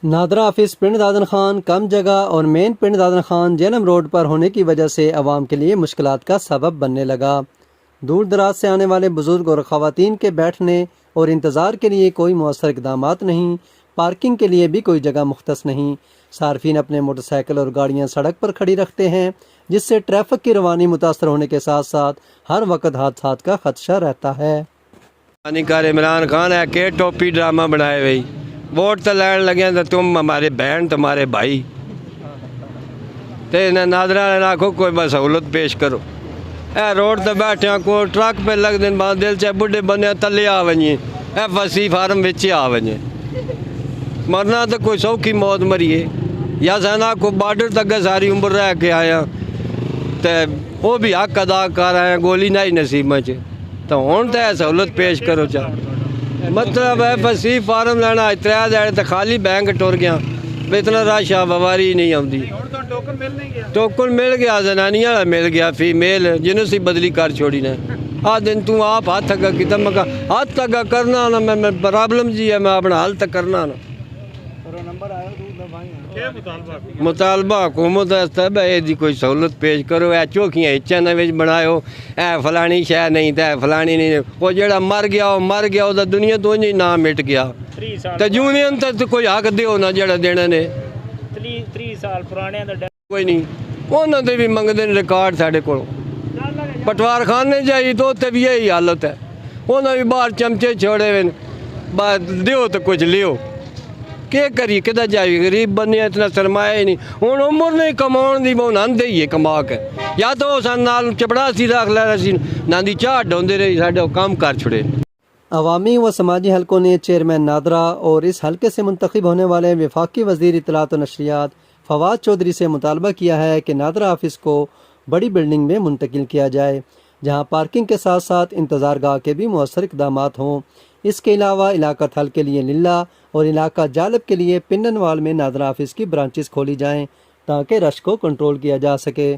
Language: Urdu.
نادرا آفس پنڈ دادن خان کم جگہ اور مین پنڈ دادن خان جہلم روڈ پر ہونے کی وجہ سے عوام کے لیے مشکلات کا سبب بننے لگا۔ دور دراز سے آنے والے بزرگ اور خواتین کے بیٹھنے اور انتظار کے لیے کوئی مؤثر اقدامات نہیں، پارکنگ کے لیے بھی کوئی جگہ مختص نہیں۔ صارفین اپنے موٹر سائیکل اور گاڑیاں سڑک پر کھڑی رکھتے ہیں، جس سے ٹریفک کی روانی متاثر ہونے کے ساتھ ساتھ ہر وقت حادثات کا خدشہ رہتا ہے۔ عمران خان ہے کہ ٹوپی ڈرامہ بنائے ہوئی ووٹ تو لین لگے تو تم ہمارے بہن تمہارے بھائی تے نادرا آخو کوئی بس سہولت پیش کرو۔ اے روڈ تے بیٹھے کو ٹرک پہ لگ دن بعد دل چاہے بڑھے بندے تلے آ ونجے اے فسی فارم بچے آ ونجے مرنا تو کوئی سوکھی موت مریے یا سنا کو بارڈر تک ساری عمر رہ کے آیا تے وہ بھی حق ادا کر آئے گولی نہیں نصیب میں تو ہوں تو سہولت پیش کرو چاہ مطلب ہے فسی فارم لینا 3 دیہڑے تو خالی بینک ٹر گیا اتنا رش آ بواری نہیں آتی۔ ٹوکن مل گیا زنانی والا مل گیا فیمیل جنوں سے بدلی کر چھوڑی نے آ دن تو آپ ہاتھ تک کتا میں ہاتھ تک کرنا نا میں پرابلم جی ہے میں اپنا حل تک کرنا نا مطالبہ حکومت دی کوئی سہولت پیش کرو۔ اے چوکیاں ہچن بناؤ اے فلانی شہ نہیں تے فلانی نہیں وہ جڑا مر گیا وہ دنیا تو نہیں نام مٹ گیا تو یونین تو کوئی حق دیو نا جڑا دینا نے 30 سال پرانے کوئی نہیں انہوں نے بھی منگتے ریکارڈ سارے کو پٹوار خانے جائی تو بھی یہی حالت ہے انہوں نے بھی باہر چمچے چھوڑے ہوئے دیو تو کچھ لیو کیا کریے کدھر جائیے غریب بنے اتنا سرمایہ ہی نہیں ہوں عمر نہیں کماؤ دی وہ ناندے ہی ہے کما کے یا تو سن نال چپڑا سی رکھ لے سی ناندی چاہ ڈھونڈے رہی ساڈے کام کر چھڑے۔ عوامی و سماجی حلقوں نے چیئرمین نادرا اور اس حلقے سے منتخب ہونے والے وفاقی وزیر اطلاعات و نشریات فواد چودھری سے مطالبہ کیا ہے کہ نادرا آفس کو بڑی بلڈنگ میں منتقل کیا جائے جہاں پارکنگ کے ساتھ ساتھ انتظار گاہ کے بھی مؤثر اقدامات ہوں۔ اس کے علاوہ علاقہ تھل کے لیے للہ اور علاقہ جالب کے لیے پنڈن وال میں نادرا آفس کی برانچز کھولی جائیں تاکہ رش کو کنٹرول کیا جا سکے۔